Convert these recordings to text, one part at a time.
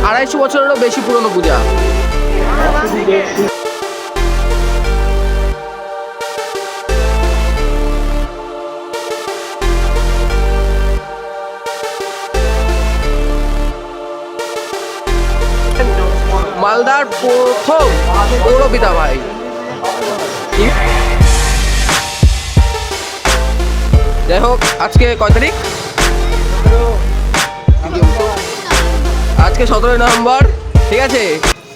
250 বছরেরও বেশি পুরনো পূজা। মালদার প্রথম পৌরপিতা ভাই। যাই হোক, আজকে কয় তারিখ? আজকে 17 নভেম্বর, ঠিক আছে।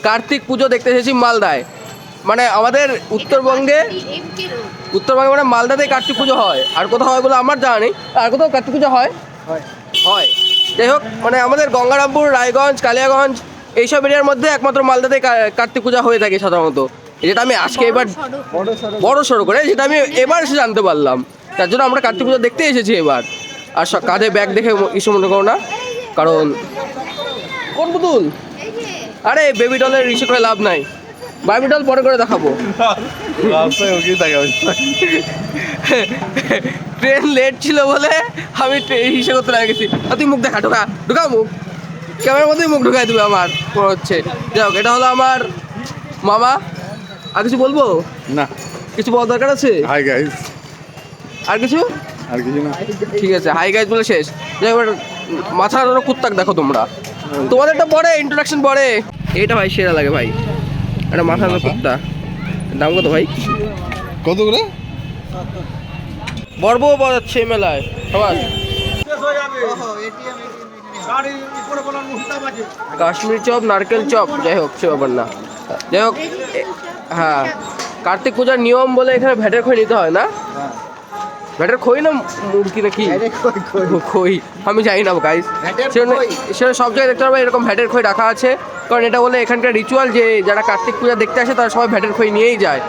কার্তিক পুজো দেখতে এসেছি মালদায়। মানে আমাদের উত্তরবঙ্গে মানে মালদাতে কার্তিক পুজো হয়, আর কোথাও হয় বলে আমার জানা নেই। আর কোথাও কার্তিক পুজো হয়। যাই হোক, মানে আমাদের গঙ্গারামপুর, রায়গঞ্জ, কালিয়াগঞ্জ এইসব এরিয়ার মধ্যে একমাত্র মালদাতে কার্তিক পূজা হয়ে থাকে সাধারণত। যেটা আমি আজকে এবার বড় সড়ো করে, যেটা আমি এবার এসে জানতে পারলাম। তার জন্য আমরা কার্তিক পুজো দেখতে এসেছি এবার। আর কাঁধে ব্যাগ দেখে কিছু মনে করো না, কারণ কোন পুতুল? আরে বেবি ডলের ইস্যু করে লাভ নাই, বেবি ডল পরে করে দেখাবো। ট্রেন লেট ছিল বলে আমি হিসেবে করতে লাগে গেছি। তুই মুখ দেখা, ঢুকা মুখ, ক্যামেরার মধ্যেই মুখ ঢুকাই দেবে আমার মনে হচ্ছে। যাই হোক, এটা হলো আমার মামা। আর কিছু বলবো না? কিছু বলার দরকার আছে? Hi guys. আর কিছু না, ঠিক আছে। হাই গাইস বলে শেষ। যাই হোক, মাথার আরো কুত্তাক দেখো তোমরা, তোমাদেরটা পরে ইন্ট্রোডাকশন পরে। এইটা ভাই সেরা লাগে ভাই, এটা মাথার কুত্তা। দাম কত ভাই? কত করে? বর্ব বাজাচ্ছে মেলায় সবার। কাশ্মীর চপ, নারকেল চপ, যাই হোক সে ব্যাপার না। যাই হোক, হ্যাঁ, কার্তিক পূজার নিয়ম বলে এখানে ভ্যাটের খই নিতে হয় না? ভ্যাটের খই না মুরগি নাকি খই, আমি জানি না গাইস। সেটা সব জায়গায় দেখতে পারবে এরকম ভ্যাটের খই রাখা আছে, কারণ এটা বলে এখানকার রিচুয়াল যে যারা কার্তিক পূজা দেখতে আসে তারা সবাই ভ্যাটের খই নিয়েই যায়।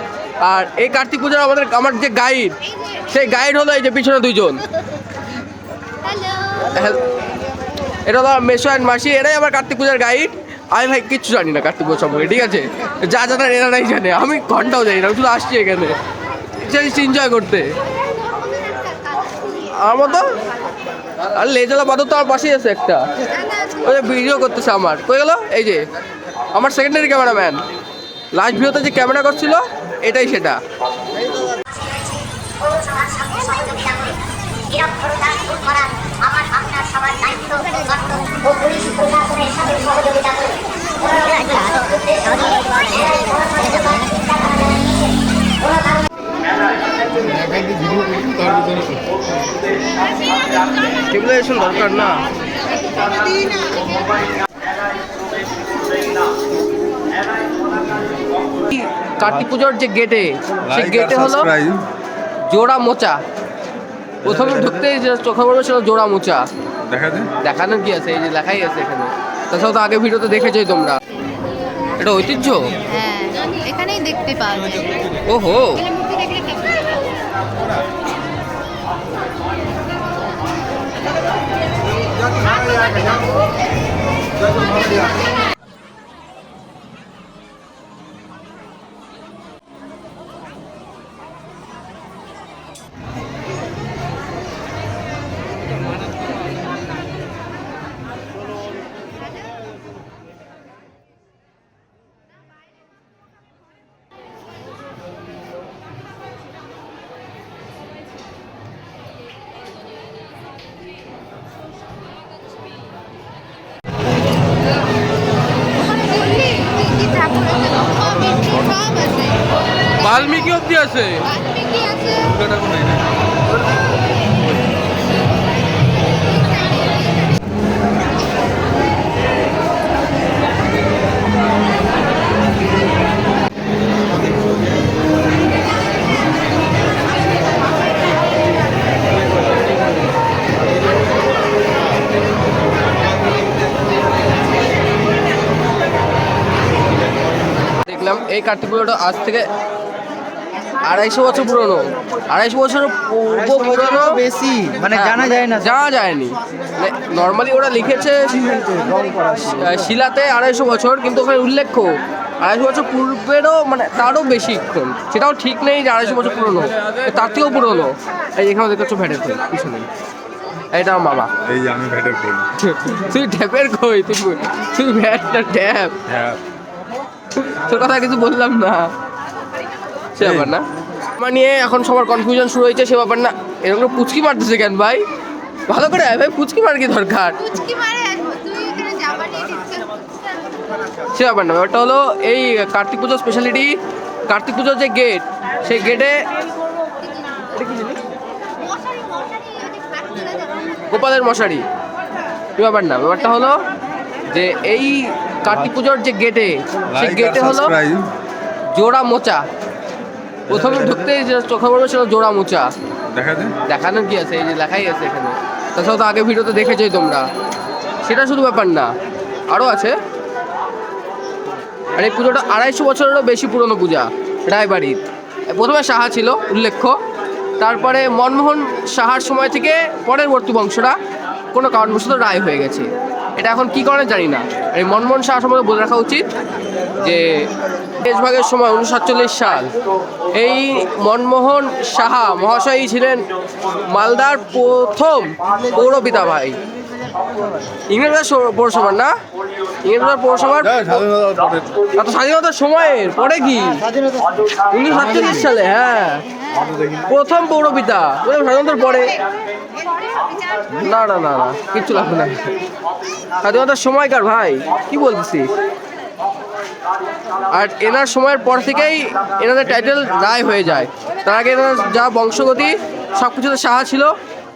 আর এই কার্তিক পূজার আমার যে গাইড, সেই গাইড হলো এই যে পিছনে দুইজন। এটা হলো মেসো অ্যান্ড মাসি, এরাই আমার কার্তিক পূজার গাইড। আমি ভাই কিচ্ছু জানি না কার্তিক পূজা সম্পর্কে, ঠিক আছে। যা জানার এরাই জানে, আমি ঘন্টাও জানি না, আমি শুধু আসছি এখানে এনজয় করতে। আমার মতো আর লেজালা বাদর তো আমার পাশেই আছে একটা, ওই ভিডিও করতেছে আমার। কই গেল? এই যে আমার সেকেন্ডারি ক্যামেরাম্যান, লাস্ট ভিডিওতে যে ক্যামেরা করছিল এটাই সেটা। স্টেবিলাইজেশন দরকার না। কার্তিক পুজোর যে গেটে, সেই গেটে হলো জোড়া মোচা। প্রথমে ঢুকতেই চোখে পড়বে সেটা জোড়া মোচা। দেখানোর কি আছে? এই যে লেখাই আছে এখানে। তাছাড়া তো আগে ভিডিওতে দেখেছোই তোমরা। এটা ঐতিহ্য, হ্যাঁ, এখানেই দেখতে পাওয়া যায়। ওহো, বাল্মীকি অব্দি আছে। দেখলাম এই কার্তিক পুজোটা আজ থেকে 250 বছর পুরনো। 250 বছর পুরনো, বেশি মানে জানা যায়নি। নর্মালি ওরা লিখেছে শিলাতে 250 বছর, কিন্তু ওখানে উল্লেখ্য 250 বছর পূর্বেরও, মানে তারও বেশিক্ষণ। সেটাও ঠিক নেই যে 250 বছর পুরনো, তার থেকেও পুরনো। এই এখানে দেখতে পাচ্ছ ভ্যাটের খই পিছনে। এটা আমার মামা। এই যে আমি ভেটে করি। তুই ট্যাপের কই, তুই ভ্যাট না ট্যাপ? হ্যাঁ তোর কথা কিছু বললাম না, সে ব্যাপার না। আমার নিয়ে এখন সবার কনফিউশন শুরু হয়েছে, সে ব্যাপার না। এরকম পুচকি মারতেছে কেন ভাই? ভালো করে আয় ভাই, পুচকি মার কি দরকার? পুচকি মারে তুই এখানে জামা নিয়ে নিচ্ছিস। সে ব্যাপার না। ব্যাপারটা হলো এই কার্তিক পুজোর স্পেশালিটি, কার্তিক পুজোর যে গেট, সেই গেটে মশারি মশারি ওই যে খাট তুলে দেওয়া। গোপালের মশারি। কি ব্যাপার না, ব্যাপারটা হলো যে এই কার্তিক পুজোর যে গেটে, সেই গেটে হলো জোড়া মোচা। প্রথমে ঢুকতেই যে চোখে পড়বে সেটা জোড়া মোচা। দেখা যায় দেখানোর কি আছে, এই যে লেখাই আছে এখানে। তাছাড়া তো আগে ভিডিওতে দেখেছোই তোমরা। সেটা শুধু ব্যাপার না, আরও আছে। আর এই পুজোটা 250 বছরেরও বেশি পুরনো পূজা রায়বাড়ির। প্রথমে সাহা ছিল উল্লেখ্য, তারপরে মনমোহন সাহার সময় থেকে পরবর্তী বংশরা কোনো কারণবশত রায় হয়ে গেছে। এটা এখন কী করে জানি না। এই মনমোহন সাহা সম্বন্ধে বলে রাখা উচিত যে দেশভাগের সময় 1947 সাল এই মনমোহন সাহা মহাশয়ই ছিলেন মালদার প্রথম পৌরপিতা ভাই। ইংরেজরা পৌরসভার না, ইংরেজরা পৌরসভার এত স্বাধীনতার সময়ের পরে কি 1947 সালে, হ্যাঁ প্রথম পৌরপিতা। স্বাধীনতার পরে না না না না কিচ্ছু লাগবে না, স্বাধীনতার সময়কার ভাই, কি বলতেছিস? আর এনার সময়ের পর থেকেই এনাদের টাইটেল রায় হয়ে যায়। তার আগে এনার যা বংশগতি সব কিছুতে সাহা ছিল,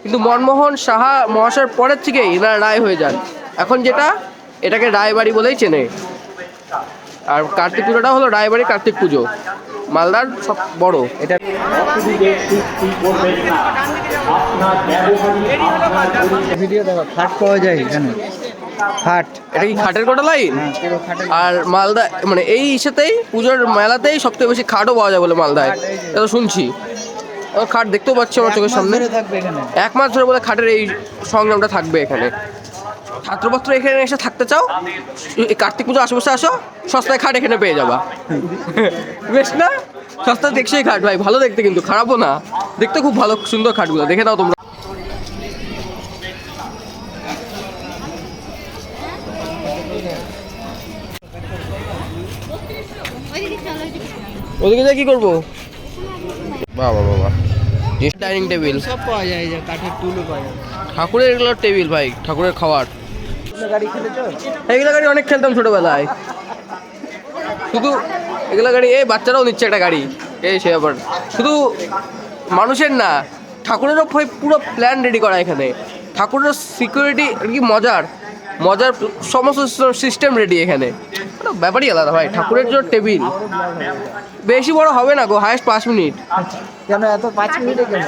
কিন্তু মনমোহন সাহা মহাশয়ের পরের থেকেই এনারা রায় হয়ে যান। এখন যেটা এটাকে রায়বাড়ি বলেই চেনে। আর কার্তিক পুজোটা হলো রায়বাড়ি কার্তিক পুজো, মালদার সব বড় এটা। ভিডিও দেখো, খাট পাওয়া যায় এখানে, খাট। এটা কি খাটের কোটা লাইন? হ্যাঁ, পুরো খাটের। আর মালদা মানে এই ইসেতেই পুজোর মেলাতেই সবথেকে বেশি খাটও পাওয়া যায় বলে মালদায়, এটা তো শুনছি। খাট দেখতেও পাচ্ছি আমার চোখের সামনে। এক মাস ধরে থাকবে এখানে। 1 মাস ধরে বলে খাটের এই সংগ্রামটা থাকবে এখানে। ছাত্রপত্র এখানে এসে থাকতে চাও, এই কার্তিক পুজো আশেপাশে আসো, সস্তায় খাট এখানে পেয়ে যাবা। বেশ না? সস্তায় টেকসই খাট ভাই, ভালো দেখতে, কিন্তু খারাপও না, দেখতে খুব ভালো সুন্দর খাটগুলো, দেখে নাও তোমরা। ওইদিকে চলো, ওইদিকে। ওদিকে যা কি করবো? বাবা বাবা, ডাইনিং টেবিল, সব পাওয়া যায়, এই যে কাঠের টুলও পাওয়া যায়। ঠাকুরের এগুলো টেবিল ভাই, ঠাকুরের খাবার। গাড়ি খেলেছো? এগুলো গাড়ি অনেক খেলতাম ছোটবেলায়, শুধু এগুলো গাড়ি এই বাচ্চারাও নিচ্ছে একটা গাড়ি, এই সে আবার শুধু মানুষের না, ঠাকুরেরও পুরো প্ল্যান রেডি করা এখানে। ঠাকুরের সিকিউরিটি কি মজার মজার সমস্ত সিস্টেম রেডি এখানে, একটা ব্যাপারই আলাদা ভাই। ঠাকুরের জন্য টেবিল বেশি বড় হবে না গো, হায়েস্ট 5 মিনিট। কেন এত 5 মিনিটে কেন?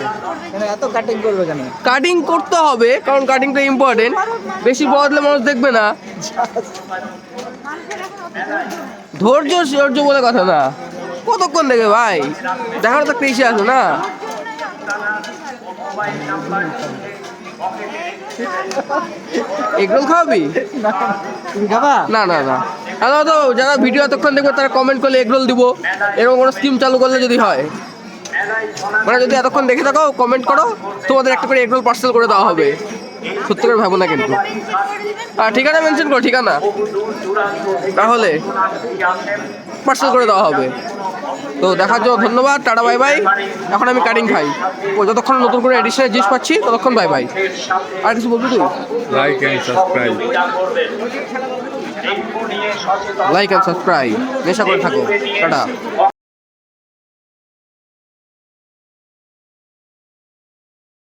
কেন এত কাটিং করবে কেন? কাটিং করতে হবে, কারণ কাটিংটা ইম্পর্টেন্ট। বেশি বদলে মানুষ দেখবে না। ধৈর্য বলে কথা না, কতক্ষণ দেখবে ভাই, দেখার তো একটা ইসে আছে না। এগরোল খাওয়াবি? তুমি খাবা? না না না, হ্যালো তো যারা ভিডিও এতক্ষণ দেখবে তারা কমেন্ট করলে এগরোল দিব, এরকম কোনো স্কিম চালু করলে যদি হয়, মানে যদি এতক্ষণ দেখে থাকো কমেন্ট করো, তোমাদের একটা করে এগরোল পার্সেল করে দেওয়া হবে। সত্যি করে ভাবো না কিন্তু। আর ঠিকানা মেনশন করো, ঠিকানা, তাহলে পার্সেল করে দেওয়া হবে। তো দেখার জন্য ধন্যবাদ, টাটা বাই বাই। এখন আমি কাটিং খাই, যতক্ষণ নতুন করে এডিশনের জিনিস পাচ্ছি ততক্ষণ বাই বাই। আর কিছু বলবি তুই? Like and subscribe. Like and subscribe, নেশা করে থাকো, টাটা।